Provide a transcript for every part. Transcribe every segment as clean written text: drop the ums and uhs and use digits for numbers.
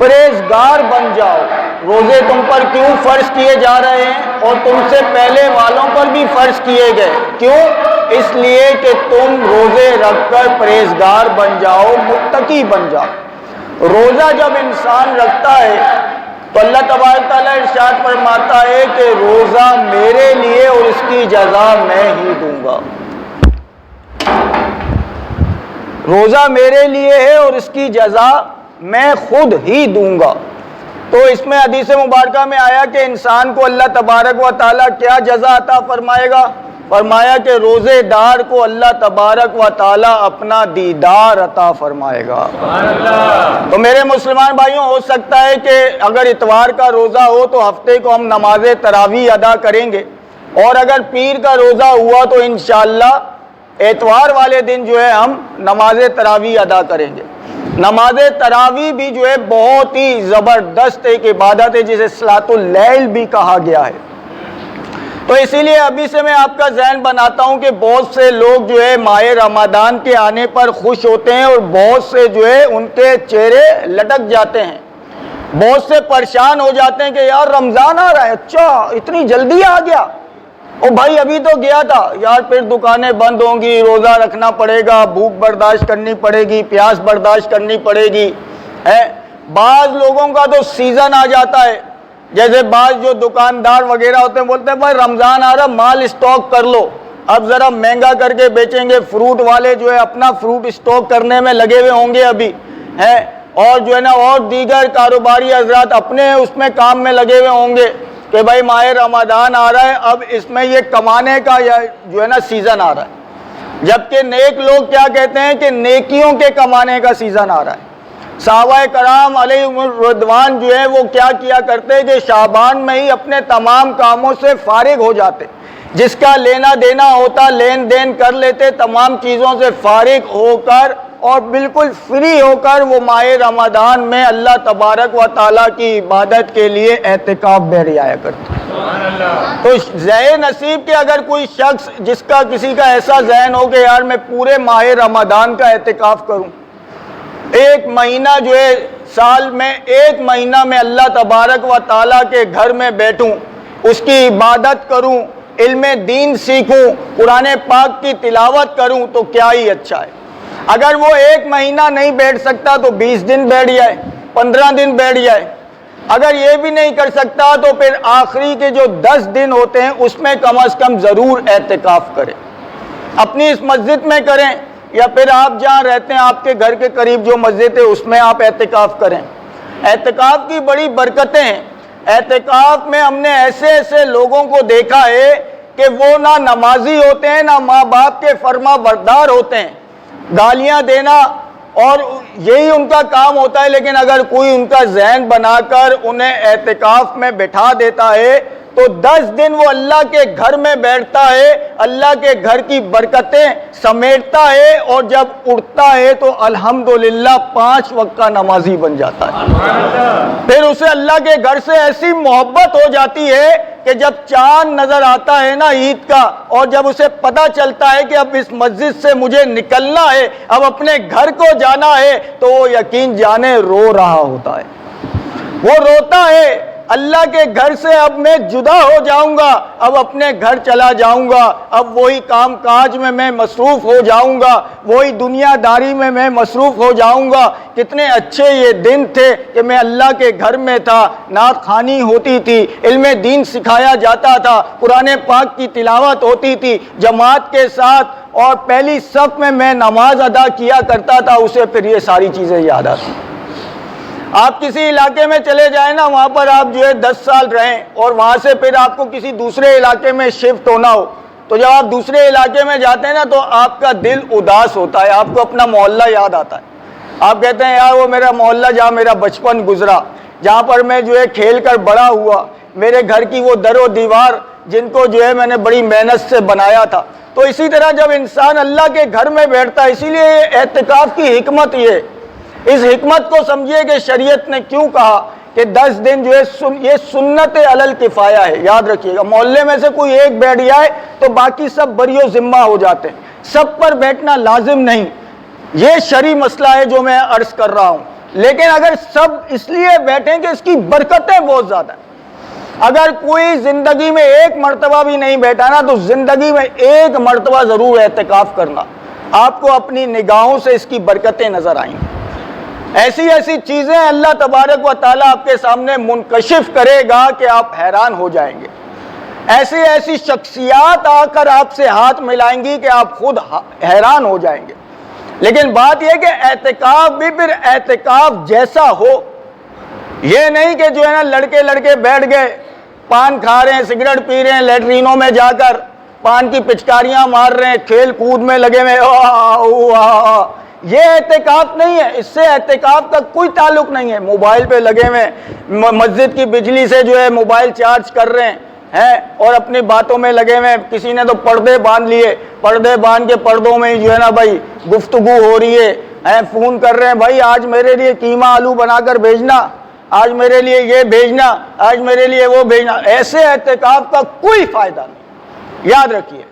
پرہیزگار بن جاؤ۔ روزے تم پر کیوں فرض کیے جا رہے ہیں اور تم سے پہلے والوں پر بھی فرض کیے گئے؟ کیوں؟ اس لیے کہ تم روزے رکھ کر پرہیزگار بن جاؤ، متقی بن جاؤ۔ روزہ جب انسان رکھتا ہے تو اللہ تبارک تعالیٰ ارشاد فرماتا ہے کہ روزہ میرے لیے اور اس کی جزا میں ہی دوں گا۔ روزہ میرے لیے ہے اور اس کی جزا میں خود ہی دوں گا۔ تو اس میں حدیث مبارکہ میں آیا کہ انسان کو اللہ تبارک و تعالیٰ کیا جزا عطا فرمائے گا؟ فرمایا کہ روزے دار کو اللہ تبارک و تعالیٰ اپنا دیدار عطا فرمائے گا۔ تو میرے مسلمان بھائیوں، ہو سکتا ہے کہ اگر اتوار کا روزہ ہو تو ہفتے کو ہم نماز تراویح ادا کریں گے، اور اگر پیر کا روزہ ہوا تو انشاءاللہ اتوار والے دن جو ہے ہم نماز تراویح ادا کریں گے۔ نماز تراویح بھی جو ہے بہت ہی زبردست ایک عبادت ہے جسے صلاۃ اللیل بھی کہا گیا ہے۔ تو اسی لیے ابھی سے میں آپ کا ذہن بناتا ہوں کہ بہت سے لوگ جو ہے ماہ رمضان کے آنے پر خوش ہوتے ہیں اور بہت سے جو ہے ان کے چہرے لٹک جاتے ہیں، بہت سے پریشان ہو جاتے ہیں کہ یار رمضان آ رہا ہے، اچھا اتنی جلدی آ گیا، او بھائی ابھی تو گیا تھا یار، پھر دکانیں بند ہوں گی، روزہ رکھنا پڑے گا، بھوک برداشت کرنی پڑے گی، پیاس برداشت کرنی پڑے گی۔ بعض لوگوں کا تو سیزن آ جاتا ہے، جیسے بعض جو دکاندار وغیرہ ہوتے ہیں بولتے ہیں بھائی رمضان آ رہا، مال اسٹاک کر لو، اب ذرا مہنگا کر کے بیچیں گے۔ فروٹ والے جو ہے اپنا فروٹ اسٹاک کرنے میں لگے ہوئے ہوں گے ابھی، اور جو ہے نا اور دیگر کاروباری حضرات اپنے اس میں کام میں لگے ہوئے ہوں گے کہ بھائی ماہ رمضان آ رہا ہے، اب اس میں یہ کمانے کا جو ہے نا سیزن آ رہا ہے۔ جبکہ نیک لوگ کیا کہتے ہیں کہ نیکیوں کے کمانے کا سیزن آ رہا ہے۔ صحابہ کرام علیہم الرضوان جو ہے وہ کیا کرتے کہ شعبان میں ہی اپنے تمام کاموں سے فارغ ہو جاتے، جس کا لینا دینا ہوتا لین دین کر لیتے، تمام چیزوں سے فارغ ہو کر اور بالکل فری ہو کر وہ ماہ رمضان میں اللہ تبارک و تعالیٰ کی عبادت کے لیے اعتکاف میں رعایا کرتے۔ تو ذہن نصیب کہ اگر کوئی شخص جس کا کسی کا ایسا ذہن ہو کہ یار میں پورے ماہ رمضان کا اعتکاف کروں، ایک مہینہ جو ہے سال میں ایک مہینہ میں اللہ تبارک و تعالیٰ کے گھر میں بیٹھوں، اس کی عبادت کروں، علم دین سیکھوں، قرآن پاک کی تلاوت کروں تو کیا ہی اچھا ہے۔ اگر وہ ایک مہینہ نہیں بیٹھ سکتا تو 20 دن بیٹھ جائے، 15 دن بیٹھ جائے۔ اگر یہ بھی نہیں کر سکتا تو پھر آخری کے جو 10 دن ہوتے ہیں اس میں کم از کم ضرور اعتکاف کریں، اپنی اس مسجد میں کریں، یا پھر آپ جہاں رہتے ہیں آپ کے گھر کے قریب جو مسجد ہے اس میں آپ اعتکاف کریں۔ اعتکاف کی بڑی برکتیں ہیں۔ اعتکاف میں ہم نے ایسے لوگوں کو دیکھا ہے کہ وہ نہ نمازی ہوتے ہیں، نہ ماں باپ کے فرما بردار ہوتے ہیں، گالیاں دینا اور یہی ان کا کام ہوتا ہے، لیکن اگر کوئی ان کا ذہن بنا کر انہیں اعتکاف میں بٹھا دیتا ہے تو 10 دن وہ اللہ کے گھر میں بیٹھتا ہے، اللہ کے گھر کی برکتیں سمیٹتا ہے، اور جب اٹھتا ہے تو الحمدللہ 5 وقت کا نمازی بن جاتا ہے۔ پھر اسے اللہ کے گھر سے ایسی محبت ہو جاتی ہے کہ جب چاند نظر آتا ہے نا عید کا، اور جب اسے پتہ چلتا ہے کہ اب اس مسجد سے مجھے نکلنا ہے، اب اپنے گھر کو جانا ہے، تو وہ یقین جانے رو رہا ہوتا ہے، وہ روتا ہے اللہ کے گھر سے اب میں جدا ہو جاؤں گا، اب اپنے گھر چلا جاؤں گا، اب وہی کام کاج میں میں مصروف ہو جاؤں گا، وہی دنیا داری میں میں مصروف ہو جاؤں گا۔ کتنے اچھے یہ دن تھے کہ میں اللہ کے گھر میں تھا، نعت خوانی ہوتی تھی، علم دین سکھایا جاتا تھا، قرآن پاک کی تلاوت ہوتی تھی جماعت کے ساتھ، اور پہلی صف میں نماز ادا کیا کرتا تھا، اسے پھر یہ ساری چیزیں یاد آتی۔ آپ کسی علاقے میں چلے جائیں نا، وہاں پر آپ جو ہے 10 سال رہیں اور وہاں سے پھر آپ کو کسی دوسرے علاقے میں شفٹ ہونا ہو، تو جب آپ دوسرے علاقے میں جاتے ہیں نا تو آپ کا دل اداس ہوتا ہے، آپ کو اپنا محلہ یاد آتا ہے، آپ کہتے ہیں یار وہ میرا محلہ جہاں میرا بچپن گزرا، جہاں پر میں جو ہے کھیل کر بڑا ہوا، میرے گھر کی وہ در و دیوار جن کو جو ہے میں نے بڑی محنت سے بنایا تھا۔ تو اسی طرح جب انسان اللہ کے گھر میں بیٹھتا ہے، اسی لیے اعتکاف کی حکمت یہ، اس حکمت کو سمجھیے کہ شریعت نے کیوں کہا کہ 10 دن جو ہے یہ سنت علل کفایہ ہے۔ یاد رکھیے گا، محلے میں سے کوئی ایک بیٹھ جائے تو باقی سب بری و ذمہ ہو جاتے ہیں، سب پر بیٹھنا لازم نہیں، یہ شرعی مسئلہ ہے جو میں عرض کر رہا ہوں۔ لیکن اگر سب اس لیے بیٹھیں کہ اس کی برکتیں بہت زیادہ ہیں، اگر کوئی زندگی میں ایک مرتبہ بھی نہیں بیٹھا نا تو زندگی میں ایک مرتبہ ضرور اعتکاف کرنا، آپ کو اپنی نگاہوں سے اس کی برکتیں نظر آئیں گی۔ ایسی ایسی چیزیں اللہ تبارک و تعالیٰ آپ کے سامنے منکشف کرے گا کہ آپ حیران ہو جائیں گے۔ ایسی ایسی شخصیات آ کر آپ سے ہاتھ ملائیں گی کہ آپ خود حیران ہو جائیں گے۔ لیکن بات یہ کہ اعتکاف بھی پھر اعتکاف جیسا ہو، یہ نہیں کہ جو ہے نا لڑکے بیٹھ گئے، پان کھا رہے ہیں، سگریٹ پی رہے ہیں، لیٹرینوں میں جا کر پان کی پچکاریاں مار رہے ہیں، کھیل کود میں لگے ہوئے، یہ اعتکاف نہیں ہے۔ اس سے اعتکاف کا کوئی تعلق نہیں ہے۔ موبائل پہ لگے ہوئے، مسجد کی بجلی سے جو ہے موبائل چارج کر رہے ہیں اور اپنی باتوں میں لگے ہوئے۔ کسی نے تو پردے باندھ لیے، پردے باندھ کے پردوں میں جو ہے نا بھائی گفتگو ہو رہی ہے، فون کر رہے ہیں، بھائی آج میرے لیے قیمہ آلو بنا کر بھیجنا، آج میرے لیے یہ بھیجنا، آج میرے لیے وہ بھیجنا۔ ایسے اعتکاف کا کوئی فائدہ نہیں۔ یاد رکھیے،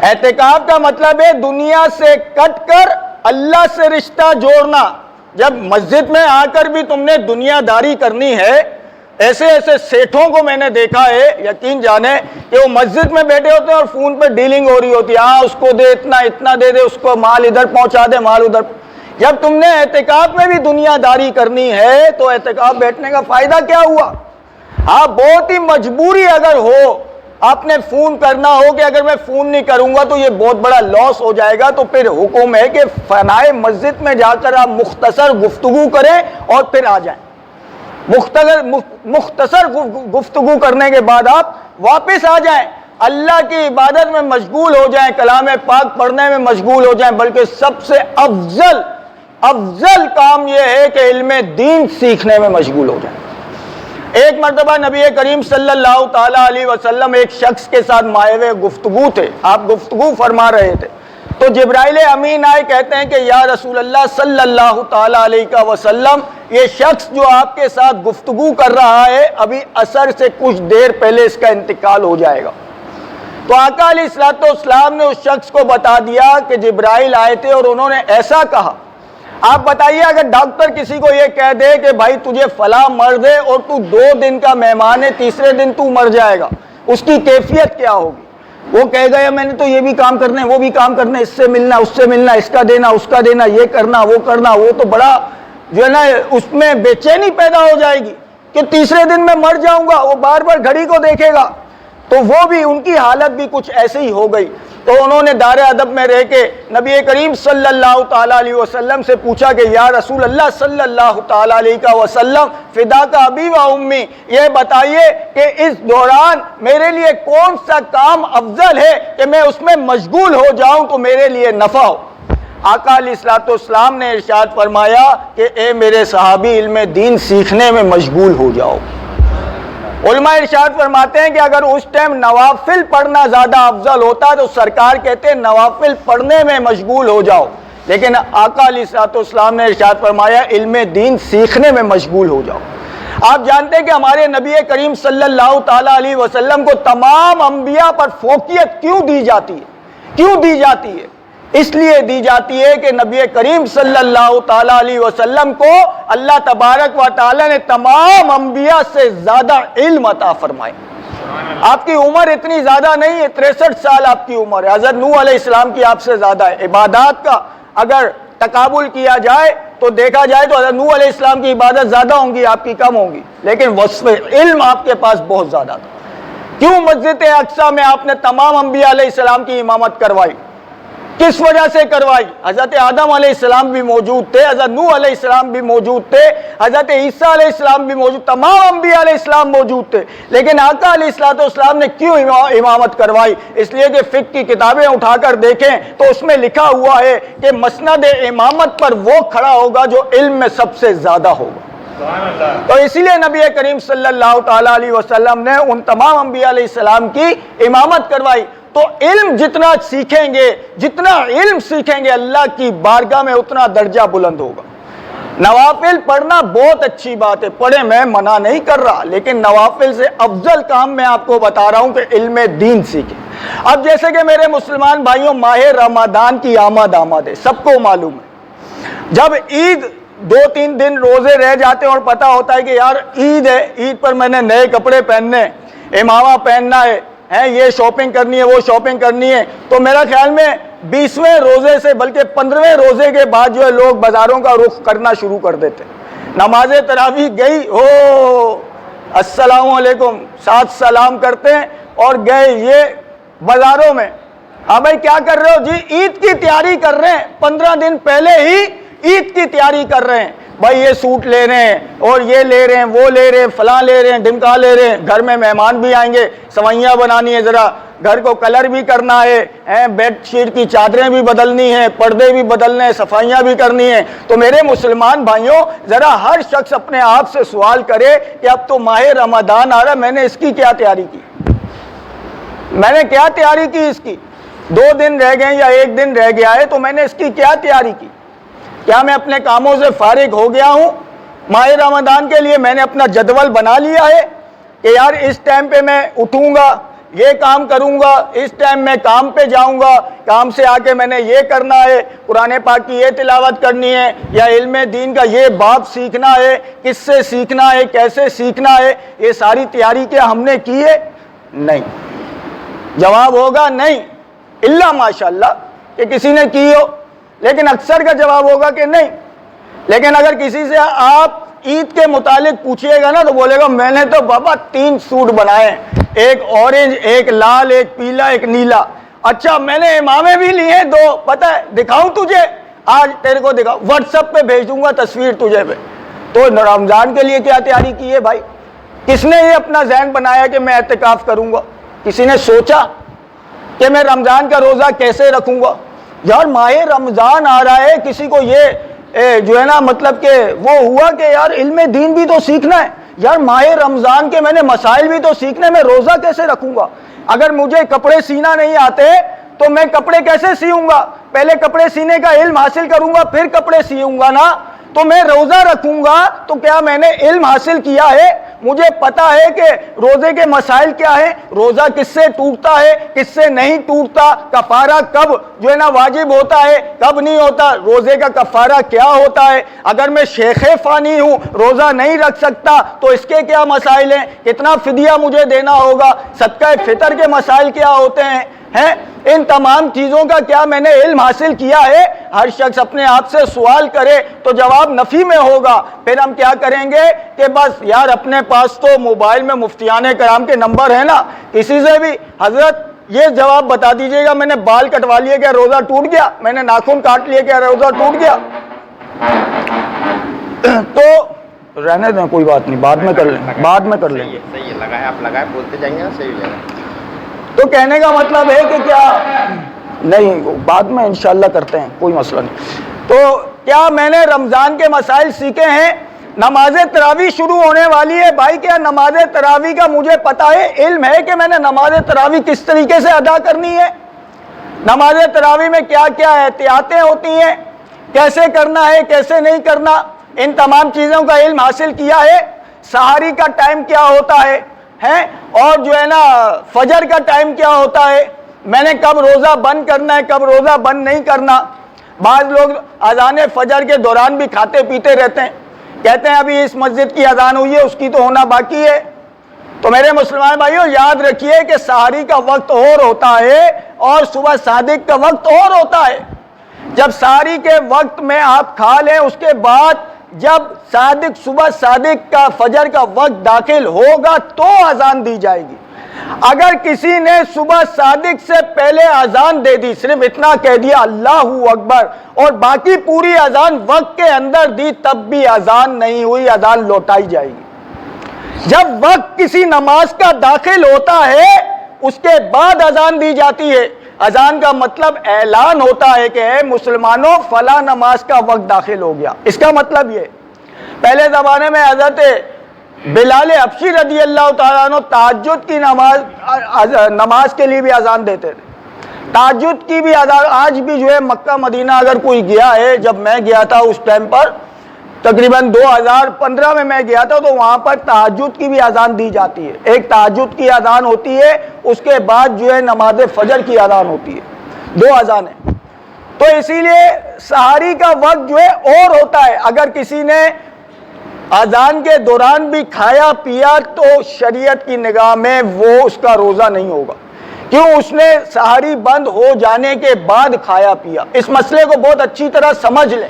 اعتکاف کا مطلب ہے دنیا سے کٹ کر اللہ سے رشتہ جوڑنا۔ جب مسجد میں آ کر بھی تم نے دنیا داری کرنی ہے، ایسے ایسے سیٹھوں کو میں نے دیکھا ہے، یقین جانے کہ وہ مسجد میں بیٹھے ہوتے ہیں اور فون پہ ڈیلنگ ہو رہی ہوتی ہے، ہاں اس کو دے اتنا دے دے، اس کو مال ادھر پہنچا دے، مال ادھر۔ جب تم نے اعتکاف میں بھی دنیا داری کرنی ہے تو اعتکاف بیٹھنے کا فائدہ کیا ہوا؟ ہاں بہت ہی مجبوری اگر ہو، آپ نے فون کرنا ہو کہ اگر میں فون نہیں کروں گا تو یہ بہت بڑا لاس ہو جائے گا، تو پھر حکم ہے کہ فنائے مسجد میں جا کر آپ مختصر گفتگو کریں اور پھر آ جائیں۔ مختصر گفتگو کرنے کے بعد آپ واپس آ جائیں، اللہ کی عبادت میں مشغول ہو جائیں، کلام پاک پڑھنے میں مشغول ہو جائیں۔ بلکہ سب سے افضل کام یہ ہے کہ علم دین سیکھنے میں مشغول ہو جائیں۔ ایک مرتبہ نبی کریم صلی اللہ تعالیٰ علیہ وسلم ایک شخص کے ساتھ مائع گفتگو تھے، آپ گفتگو فرما رہے تھے، تو جبرائیل امین آئے، کہتے ہیں کہ یا رسول اللہ صلی اللہ تعالیٰ علیہ وسلم، یہ شخص جو آپ کے ساتھ گفتگو کر رہا ہے ابھی عصر سے کچھ دیر پہلے اس کا انتقال ہو جائے گا۔ تو آقا علیہ الصلوۃ والسلام نے اس شخص کو بتا دیا کہ جبرائیل آئے تھے اور انہوں نے ایسا کہا۔ آپ بتائیے اگر ڈاکٹر کسی کو یہ کہہ دے کہ بھائی تجھے فلاں مرض ہے اور تو 2 دن کا مہمان ہے، تیسرے دن تو مر جائے گا، اس کی کیفیت کیا ہوگی؟ وہ کہے گا میں نے تو یہ بھی کام کرنے، وہ بھی کام کرنے، اس سے ملنا، اس سے ملنا، اس کا دینا، اس کا دینا، یہ کرنا، وہ کرنا۔ وہ تو بڑا جو ہے نا اس میں بے چینی پیدا ہو جائے گی کہ تیسرے دن میں مر جاؤں گا، وہ بار بار گھڑی کو دیکھے گا۔ تو وہ بھی ان کی حالت بھی کچھ ایسے ہی ہو گئی۔ تو انہوں نے دار ادب میں رہ کے نبی کریم صلی اللہ تعالیٰ علیہ وسلم سے پوچھا کہ یا رسول اللہ صلی اللہ تعالیٰ علیہ وسلم، فدا کا ابی و امی، یہ بتائیے کہ اس دوران میرے لیے کون سا کام افضل ہے کہ میں اس میں مشغول ہو جاؤں تو میرے لیے نفع ہو۔ آقا علیہ الصلوۃ والسلام نے ارشاد فرمایا کہ اے میرے صحابی، علم دین سیکھنے میں مشغول ہو جاؤ۔ علماء ارشاد فرماتے ہیں کہ اگر اس ٹائم نوافل پڑھنا زیادہ افضل ہوتا تو سرکار کہتے ہیں نوافل پڑھنے میں مشغول ہو جاؤ، لیکن آقا علیہ الصلوۃ والسلام نے ارشاد فرمایا علم دین سیکھنے میں مشغول ہو جاؤ۔ آپ جانتے ہیں کہ ہمارے نبی کریم صلی اللہ تعالیٰ علیہ وسلم کو تمام انبیاء پر فوقیت کیوں دی جاتی ہے؟ اس لیے دی جاتی ہے کہ نبی کریم صلی اللہ تعالیٰ علیہ وسلم کو اللہ تبارک و تعالیٰ نے تمام انبیاء سے زیادہ علم عطا فرمائے۔ آپ کی عمر اتنی زیادہ نہیں ہے، 63 سال آپ کی عمر ہے، حضرت نوح علیہ السلام کی آپ سے زیادہ ہے۔ عبادات کا اگر تقابل کیا جائے تو دیکھا جائے تو حضرت نوح علیہ السلام کی عبادت زیادہ ہوں گی، آپ کی کم ہوں گی، لیکن وصف علم آپ کے پاس بہت زیادہ تھا۔ کیوں مسجد اقصیٰ میں آپ نے تمام انبیاء علیہ السلام کی امامت کروائی؟ کس وجہ سے کروائی؟ حضرت آدم علیہ السلام بھی موجود تھے، حضرت نوح علیہ السلام بھی موجود تھے، حضرت عیسیٰ علیہ السلام بھی موجود، تمام انبیاء علیہ السلام موجود تھے، لیکن آقا علیہ الصلوۃ والسلام نے کیوں امامت کروائی؟ اس لیے کہ فقہ کی کتابیں اٹھا کر دیکھیں تو اس میں لکھا ہوا ہے کہ مسند امامت پر وہ کھڑا ہوگا جو علم میں سب سے زیادہ ہوگا۔ تو اسی لیے نبی کریم صلی اللہ تعالیٰ علیہ وسلم نے ان تمام انبیاء علیہ السلام کی امامت کروائی۔ تو علم جتنا سیکھیں گے اللہ کی بارگاہ میں اتنا درجہ بلند ہوگا۔ نوافل پڑھنا بہت اچھی بات ہے، پڑھیں، میں منع نہیں کر رہا، لیکن نوافل سے افضل کام میں آپ کو بتا رہا ہوں کہ علم دین سیکھیں۔ اب جیسے کہ میرے مسلمان بھائیوں، ماہ رمضان کی آمد ہے، سب کو معلوم ہے۔ جب عید 2-3 دن روزے رہ جاتے ہیں اور پتہ ہوتا ہے کہ یار عید ہے، عید پر میں نے نئے کپڑے پہننے، امامہ پہننا ہے، یہ شاپنگ کرنی ہے، وہ شاپنگ کرنی ہے، تو میرا خیال میں 20ویں روزے سے بلکہ 15ویں روزے کے بعد جو ہے لوگ بازاروں کا رخ کرنا شروع کر دیتے ہیں۔ نماز تراویح گئی، السلام علیکم، ساتھ سلام کرتے ہیں اور گئے یہ بازاروں میں۔ ہاں بھائی کیا کر رہے ہو؟ جی عید کی تیاری کر رہے ہیں، 15 دن پہلے ہی عید کی تیاری کر رہے ہیں، بھائی یہ سوٹ لے رہے ہیں اور یہ لے رہے ہیں، وہ لے رہے ہیں، فلاں لے رہے ہیں، ڈمکا لے رہے ہیں، گھر میں مہمان بھی آئیں گے، سوئیاں بنانی ہے، ذرا گھر کو کلر بھی کرنا ہے، بیڈ شیٹ کی چادریں بھی بدلنی ہیں، پردے بھی بدلنے ہیں، صفائیاں بھی کرنی ہیں۔ تو میرے مسلمان بھائیوں، ذرا ہر شخص اپنے آپ سے سوال کرے کہ اب تو ماہ رمضان آ رہا ہے، میں نے اس کی کیا تیاری کی؟ میں نے کیا تیاری کی اس کی؟ 2 دن رہ گئے یا 1 دن رہ گیا ہے تو میں نے اس کی کیا تیاری کی؟ کیا میں اپنے کاموں سے فارغ ہو گیا ہوں؟ ماہ رمضان کے لیے میں نے اپنا جدول بنا لیا ہے کہ یار اس ٹائم پہ میں اٹھوں گا، یہ کام کروں گا، اس ٹائم میں کام پہ جاؤں گا، کام سے آ کے میں نے یہ کرنا ہے، قرآن پاک کی یہ تلاوت کرنی ہے، یا علم دین کا یہ باب سیکھنا ہے، کس سے سیکھنا ہے، کیسے سیکھنا ہے، یہ ساری تیاری کیا ہم نے کی ہے؟ نہیں۔ جواب ہوگا نہیں، الا ماشاءاللہ کہ کسی نے کی ہو، لیکن اکثر کا جواب ہوگا کہ نہیں۔ لیکن اگر کسی سے آپ عید کے متعلق پوچھئے گا نا تو بولے گا میں نے تو بابا 3 سوٹ بنائے، ایک اورنج، ایک لال، ایک پیلا، ایک نیلا۔ اچھا میں نے امامے بھی لیے 2، پتہ ہے دکھاؤں تجھے؟ آج تیرے کو دکھاؤں، واٹس ایپ پہ بھیج دوں گا تصویر تجھے پہ۔ تو رمضان کے لیے کیا تیاری کی ہے بھائی؟ کس نے یہ اپنا ذہن بنایا کہ میں اعتکاف کروں گا؟ کسی نے سوچا کہ میں رمضان کا روزہ کیسے رکھوں گا؟ یار ماہ رمضان آ رہا ہے، کسی کو یہ جو ہے نا مطلب کہ وہ ہوا کہ یار علم دین بھی تو سیکھنا ہے، یار ماہ رمضان کے میں نے مسائل بھی تو سیکھنے، میں روزہ کیسے رکھوں گا؟ اگر مجھے کپڑے سینا نہیں آتے تو میں کپڑے کیسے سیوں گا؟ پہلے کپڑے سینے کا علم حاصل کروں گا پھر کپڑے سیوں گا نا۔ تو میں روزہ رکھوں گا تو کیا میں نے علم حاصل کیا ہے؟ مجھے پتا ہے کہ روزے کے مسائل کیا ہیں، روزہ کس سے ٹوٹتا ہے، کس سے نہیں ٹوٹتا، کفارہ کب جو ہے نا واجب ہوتا ہے، کب نہیں ہوتا، روزے کا کفارہ کیا ہوتا ہے، اگر میں شیخ فانی ہوں روزہ نہیں رکھ سکتا تو اس کے کیا مسائل ہیں، کتنا فدیہ مجھے دینا ہوگا، صدقہ فطر کے مسائل کیا ہوتے ہیں، ان تمام چیزوں کا کیا میں نے علم حاصل کیا ہے؟ ہر شخص اپنے آپ سے سوال کرے تو جواب نفی میں ہوگا۔ پھر ہم کیا کریں گے کہ بس یار اپنے پاس تو موبائل میں مفتیان کرام کے نمبر ہے نا، کسی سے بھی حضرت یہ جواب بتا دیجئے گا میں نے بال کٹوا لیے کیا روزہ ٹوٹ گیا، میں نے ناخن کاٹ لیے کیا روزہ ٹوٹ گیا؟ تو رہنے دیں، کوئی بات نہیں، بعد میں کر لیں گے، بعد میں کر لیں گے۔ صحیح ہے، لگائے آپ لگائے بولتے جائیں گے، صحیح ہو جائے گا۔ تو کہنے کا مطلب ہے کہ کیا نہیں، بعد میں انشاءاللہ کرتے ہیں، کوئی مسئلہ نہیں۔ تو کیا میں نے رمضان کے مسائل سیکھے ہیں؟ نماز تراویح شروع ہونے والی ہے بھائی، کیا نماز تراویح کا مجھے پتا ہے، علم ہے کہ میں نے نماز تراویح کس طریقے سے ادا کرنی ہے؟ نماز تراویح میں کیا کیا احتیاطیں ہوتی ہیں، کیسے کرنا ہے، کیسے نہیں کرنا، ان تمام چیزوں کا علم حاصل کیا ہے۔ سحری کا ٹائم کیا ہوتا ہے، اور جو ہے نا فجر کا ٹائم کیا ہوتا ہے، میں نے کب روزہ بند کرنا ہے، کب روزہ بند نہیں کرنا۔ بعض لوگ اذان فجر کے دوران بھی کھاتے پیتے رہتے ہیں، کہتے ہیں ابھی اس مسجد کی اذان ہوئی ہے اس کی تو ہونا باقی ہے۔ تو میرے مسلمان بھائیوں یاد رکھیے کہ سحری کا وقت اور ہوتا ہے اور صبح صادق کا وقت اور ہوتا ہے۔ جب سحری کے وقت میں آپ کھا لیں اس کے بعد جب صادق صبح صادق کا فجر کا وقت داخل ہوگا تو اذان دی جائے گی۔ اگر کسی نے صبح صادق سے پہلے اذان دے دی، صرف اتنا کہہ دیا اللہ اکبر اور باقی پوری اذان وقت کے اندر دی، تب بھی اذان نہیں ہوئی، اذان لوٹائی جائے گی۔ جب وقت کسی نماز کا داخل ہوتا ہے اس کے بعد اذان دی جاتی ہے۔ اذان کا مطلب اعلان ہوتا ہے کہ اے مسلمانوں فلاں نماز کا وقت داخل ہو گیا۔ اس کا مطلب یہ، پہلے زمانے میں حضرت بلال حبشی رضی اللہ تعالیٰ عنہ تہجد کی نماز کے لیے بھی اذان دیتے تھے۔ تہجد کی بھی اذان آج بھی جو ہے مکہ مدینہ اگر کوئی گیا ہے، جب میں گیا تھا اس ٹائم پر تقریباً 2015 میں گیا تھا تو وہاں پر تہجد کی بھی اذان دی جاتی ہے۔ ایک تہجد کی اذان ہوتی ہے، اس کے بعد جو ہے نماز فجر کی اذان ہوتی ہے، 2 اذانیں۔ تو اسی لیے سحری کا وقت جو ہے اور ہوتا ہے. اگر کسی نے اذان کے دوران بھی کھایا پیا تو شریعت کی نگاہ میں وہ اس کا روزہ نہیں ہوگا. کیوں؟ اس نے سحری بند ہو جانے کے بعد کھایا پیا. اس مسئلے کو بہت اچھی طرح سمجھ لیں.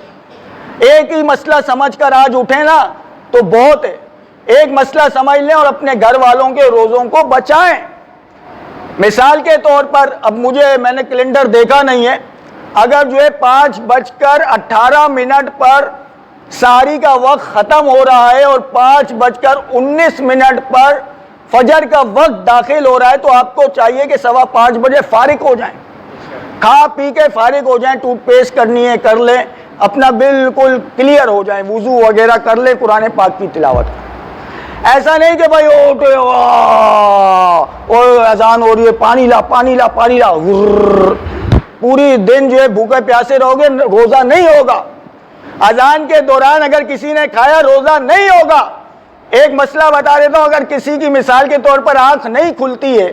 ایک ہی مسئلہ سمجھ کر آج اٹھیں نا تو بہت ہے. ایک مسئلہ سمجھ لیں اور اپنے گھر والوں کے روزوں کو بچائیں. مثال کے طور پر اب میں نے کیلنڈر دیکھا نہیں ہے، اگر جو ہے 5:18 پر سحری کا وقت ختم ہو رہا ہے اور 5:19 پر فجر کا وقت داخل ہو رہا ہے تو آپ کو چاہیے کہ 5:15 بجے فارغ ہو جائیں، کھا پی کے فارغ ہو جائیں. ٹوتھ پیسٹ کرنی ہے کر لیں، اپنا بالکل کلیئر ہو جائیں، وضو وغیرہ کر لیں، قرآن پاک کی تلاوت کریں. ایسا نہیں کہ بھائی اذان ہو رہی ہے پانی لا پانی لا پانی لا، پوری دن جو ہے بھوکے پیاسے رہو گے، روزہ نہیں ہوگا. اذان کے دوران اگر کسی نے کھایا روزہ نہیں ہوگا. ایک مسئلہ بتا دیتا ہوں، اگر کسی کی مثال کے طور پر آنکھ نہیں کھلتی ہے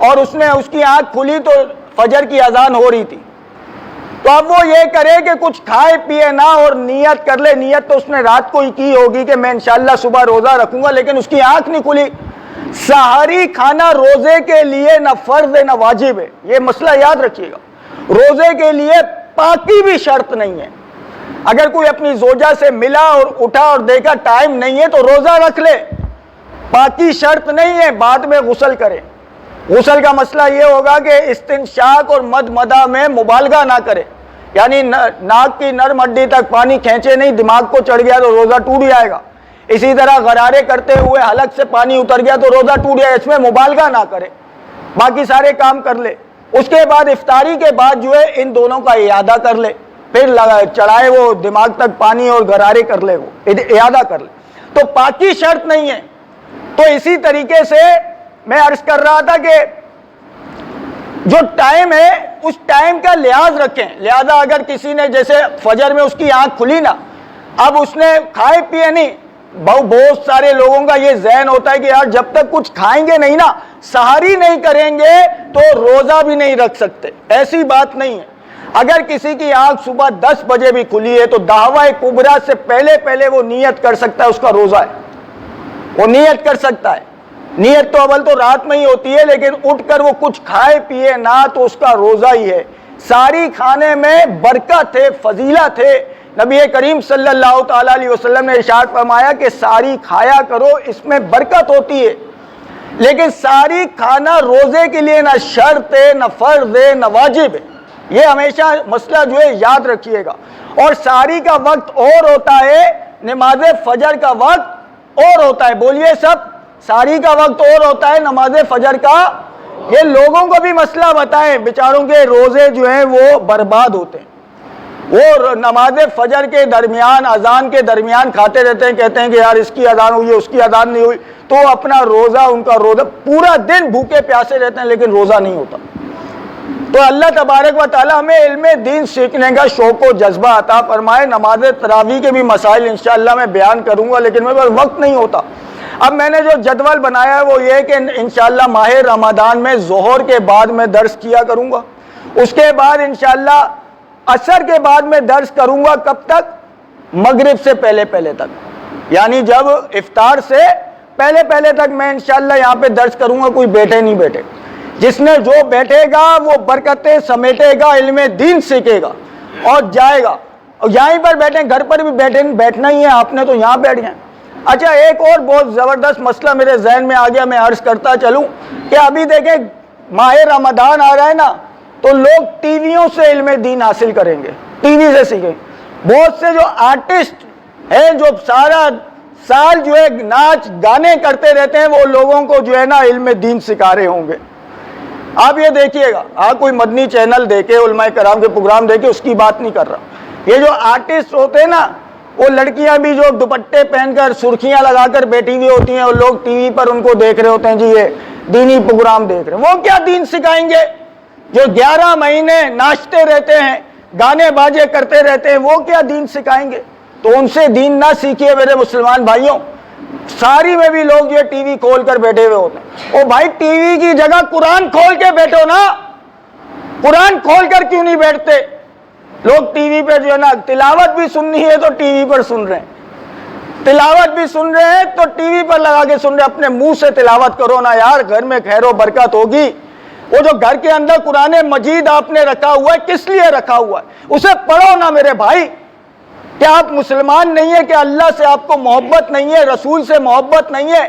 اور اس کی آنکھ کھلی تو فجر کی اذان ہو رہی تھی، تو اب وہ یہ کرے کہ کچھ کھائے پیے نہ اور نیت کر لے. نیت تو اس نے رات کو ہی کی ہوگی کہ میں انشاءاللہ صبح روزہ رکھوں گا، لیکن اس کی آنکھ نہیں کھلی. سحری کھانا روزے کے لیے نہ فرض ہے نہ واجب ہے. یہ مسئلہ یاد رکھیے گا. روزے کے لیے پاکی بھی شرط نہیں ہے. اگر کوئی اپنی زوجہ سے ملا اور اٹھا اور دیکھا ٹائم نہیں ہے تو روزہ رکھ لے، پاکی شرط نہیں ہے. بعد میں غسل کرے. غسل کا مسئلہ یہ ہوگا کہ استنشاق اور مدمدہ میں مبالغہ نہ کرے، یعنی ناک کی نرم ہڈی تک پانی کھینچے نہیں، دماغ کو چڑھ گیا تو روزہ ٹوٹ جائے گا. اسی طرح غرارے کرتے ہوئے حلق سے پانی اتر گیا تو روزہ ٹوٹ جائے. اس میں مبالغہ نہ کرے، باقی سارے کام کر لے. اس کے بعد افطاری کے بعد جو ہے ان دونوں کا اعادہ کر لے، پھر چڑھائے وہ دماغ تک پانی اور غرارے کر لے، وہ اعادہ کر لے. تو پاکی شرط نہیں ہے. تو اسی طریقے سے میں عرض کر رہا تھا کہ جو ٹائم ہے اس ٹائم کا لحاظ رکھیں. لہذا اگر کسی نے جیسے فجر میں اس کی آنکھ کھلی نا، اب اس نے کھائے پیے نہیں. بہت سارے لوگوں کا یہ ذہن ہوتا ہے کہ یار جب تک کچھ کھائیں گے نہیں نا، سحری نہیں کریں گے تو روزہ بھی نہیں رکھ سکتے. ایسی بات نہیں ہے. اگر کسی کی آنکھ صبح 10 بجے بھی کھلی ہے تو دعوی کبریٰ سے پہلے وہ نیت کر سکتا ہے، اس کا روزہ ہے، وہ نیت کر سکتا ہے. نیت تو اول تو رات میں ہی ہوتی ہے، لیکن اٹھ کر وہ کچھ کھائے پیے نہ تو اس کا روزہ ہی ہے. ساری کھانے میں برکت ہے، فضیلت ہے. نبی کریم صلی اللہ تعالیٰ علیہ وسلم نے ارشاد فرمایا کہ ساری کھایا کرو، اس میں برکت ہوتی ہے. لیکن ساری کھانا روزے کے لیے نہ شرط ہے نہ فرض ہے نہ واجب ہے. یہ ہمیشہ مسئلہ جو ہے یاد رکھیے گا. اور ساری کا وقت اور ہوتا ہے، نماز فجر کا وقت اور ہوتا ہے. بولیے سب، ساری کا وقت اور ہوتا ہے، نماز فجر کا. یہ لوگوں کو بھی مسئلہ بتائیں، بیچاروں کے روزے جو ہیں وہ برباد ہوتے ہیں. وہ نماز فجر کے درمیان، اذان کے درمیان کھاتے رہتے ہیں، کہتے ہیں کہ یار اس کی اذان ہوئی ہے اس کی اذان نہیں ہوئی، تو اپنا روزہ، ان کا روزہ پورا دن بھوکے پیاسے رہتے ہیں لیکن روزہ نہیں ہوتا. تو اللہ تبارک و تعالی ہمیں علم دین سیکھنے کا شوق و جذبہ عطا فرمائے. نماز تراویح کے بھی مسائل انشاءاللہ میں بیان کروں گا، لیکن میرے پاس وقت نہیں ہوتا. اب میں نے جو جدول بنایا ہے وہ یہ کہ انشاءاللہ ماہ رمضان میں ظہر کے بعد میں درس کیا کروں گا. اس کے بعد انشاءاللہ عصر کے بعد میں درس کروں گا. کب تک؟ مغرب سے پہلے تک، یعنی جب افطار سے پہلے تک میں انشاءاللہ یہاں پہ درس کروں گا. کوئی بیٹھے نہیں بیٹھے، جس نے جو بیٹھے گا وہ برکتیں سمیٹے گا، علم دین سیکھے گا اور جائے گا. اور یہیں پر بیٹھیں، گھر پر بھی بیٹھنا ہی ہے آپ نے، تو یہاں بیٹھ گئے. اچھا، ایک اور بہت زبردست مسئلہ میرے ذہن میں آ گیا، میں عرض کرتا چلوں کہ ابھی دیکھیں ماہ رمضان آ رہا ہے نا، تو لوگ ٹی ویوں سے علم دین حاصل کریں گے، ٹی وی سے سیکھیں. بہت سے جو آرٹسٹ ہیں جو سارا سال جو ہے ناچ گانے کرتے رہتے ہیں، وہ لوگوں کو جو ہے نا علم دین سکھا رہے ہوں گے. آپ یہ دیکھیے گا، کوئی مدنی چینل دیکھے، علماء کرام کے پروگرام دیکھے، اس کی بات نہیں کر رہا. یہ جو آرٹسٹ ہوتے ہیں نا، وہ لڑکیاں بھی جو دوپٹے پہن کر سرخیاں لگا کر بیٹھی ہوئی ہوتی ہیں اور لوگ ٹی وی پر ان کو دیکھ رہے ہوتے ہیں، جی یہ دینی پروگرام دیکھ رہے ہیں. وہ کیا دین سکھائیں گے؟ جو 11 مہینے ناچتے رہتے ہیں، گانے باجے کرتے رہتے ہیں، وہ کیا دین سکھائیں گے؟ تو ان سے دین نہ سیکھیے میرے مسلمان بھائیوں. ساری میں بھی لوگ یہ ٹی وی کھول کر بیٹھے ہوئے ہوتے ہیں. او بھائی، ٹی وی کی جگہ قرآن کھول کے بیٹھو نا. قرآن کھول کر کیوں نہیں بیٹھتے؟ لوگ ٹی وی پہ جو ہے نا تلاوت بھی سننی ہے تو ٹی وی پر سن رہے ہیں، تلاوت بھی سن رہے ہیں تو ٹی وی پر لگا کے سن رہے ہیں۔ اپنے منہ سے تلاوت کرو نا یار، گھر میں خیر و برکت ہوگی۔ وہ جو گھر کے اندر قرآن مجید آپ نے رکھا ہوا ہے، کس لیے رکھا ہوا ہے؟ اسے پڑھو نا میرے بھائی۔ کیا آپ مسلمان نہیں ہیں کہ اللہ سے آپ کو محبت نہیں ہے، رسول سے محبت نہیں ہے؟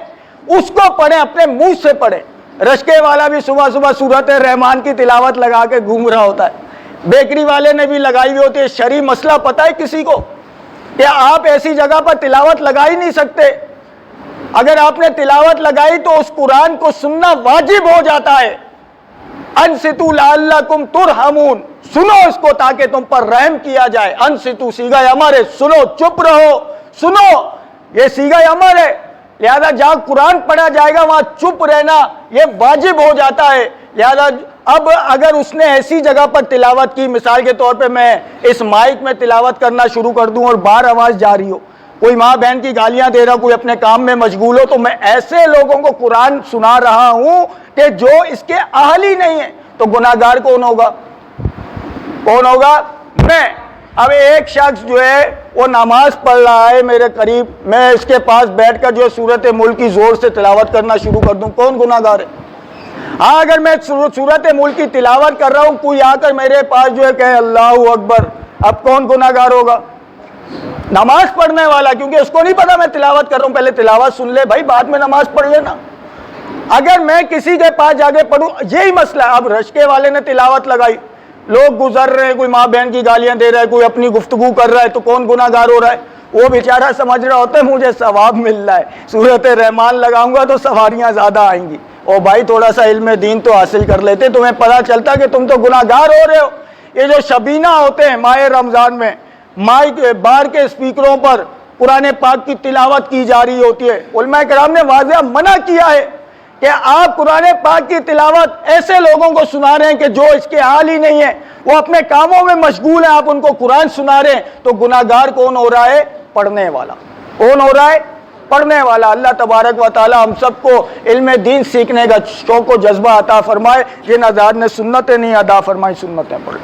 اس کو پڑھیں، اپنے منہ سے پڑھیں۔ رشکے والا بھی صبح صبح سورت رحمان کی تلاوت لگا کے گھوم رہا ہوتا ہے، بیکری والے نے بھی لگائی ہوئی ہوتی ہے۔ شرعی مسئلہ پتہ ہے کسی کو کہ آپ ایسی جگہ پر تلاوت لگا ہی نہیں سکتے؟ اگر آپ نے تلاوت لگائی تو اس قرآن کو سننا واجب ہو جاتا ہے۔ انصتوا لعلکم ترحمون، سنو اس کو تاکہ تم پر رحم کیا جائے۔ انصتوا صیغہ امر ہے، سنو، چپ رہو، سنو، یہ صیغہ امر ہے۔ لہذا جہاں قرآن پڑھا جائے گا وہاں چپ رہنا یہ واجب ہو جاتا ہے۔ لہذا اب اگر اس نے ایسی جگہ پر تلاوت کی، مثال کے طور پہ میں اس مائک میں تلاوت کرنا شروع کر دوں اور باہر آواز جاری ہو، کوئی ماں بہن کی گالیاں دے رہا، کوئی اپنے کام میں مشغول ہو، تو میں ایسے لوگوں کو قرآن سنا رہا ہوں کہ جو اس کے اہل ہی نہیں ہیں، تو گناہگار کون ہوگا؟ کون ہوگا؟ میں۔ اب ایک شخص جو ہے وہ نماز پڑھ رہا ہے میرے قریب، میں اس کے پاس بیٹھ کر جو سورت ملک کی زور سے تلاوت کرنا شروع کر دوں، کون گناہگار ہے؟ ہاں اگر میں سورت ملک کی تلاوت کر رہا ہوں، کوئی آ کر میرے پاس جو ہے کہے اللہ اکبر، اب کون گناہگار ہوگا؟ نماز پڑھنے والا، کیونکہ اس کو نہیں پتا میں تلاوت کر رہا ہوں، پہلے تلاوت سن لے بھائی، بعد میں نماز پڑھ لینا۔ اگر میں کسی کے پاس جا کے پڑھوں، یہی مسئلہ ہے۔ اب رشکے والے نے تلاوت لگائی، لوگ گزر رہے ہیں، کوئی ماں بہن کی گالیاں دے رہا ہے، کوئی اپنی گفتگو کر رہا ہے، تو کون گناہگار ہو رہا ہے؟ وہ بیچارہ سمجھ رہا ہوتا ہے مجھے ثواب مل رہا ہے، سورت رحمان لگاؤں گا تو سواریاں زیادہ آئیں گی۔ او بھائی تھوڑا سا علم دین تو حاصل کر لیتے، تمہیں پتہ چلتا کہ تم تو گناہگار ہو رہے ہو۔ یہ جو شبینہ ہوتے ہیں ماہ رمضان میں، مائک بار کے اسپیکروں پر قرآن پاک کی تلاوت کی جا رہی ہوتی ہے، علماء کرام نے واضح منع کیا ہے کہ آپ قرآن پاک کی تلاوت ایسے لوگوں کو سنا رہے ہیں کہ جو اس کے حال ہی نہیں ہے، وہ اپنے کاموں میں مشغول ہیں، آپ ان کو قرآن سنا رہے ہیں، تو گناہگار کون ہو رہا ہے؟ پڑھنے والا۔ کون ہو رہا ہے؟ پڑھنے والا۔ اللہ تبارک و تعالی ہم سب کو علم دین سیکھنے کا شوق و جذبہ عطا فرمائے، جن حضرات نے سنتیں نہیں ادا فرمائی سنتیں پڑھ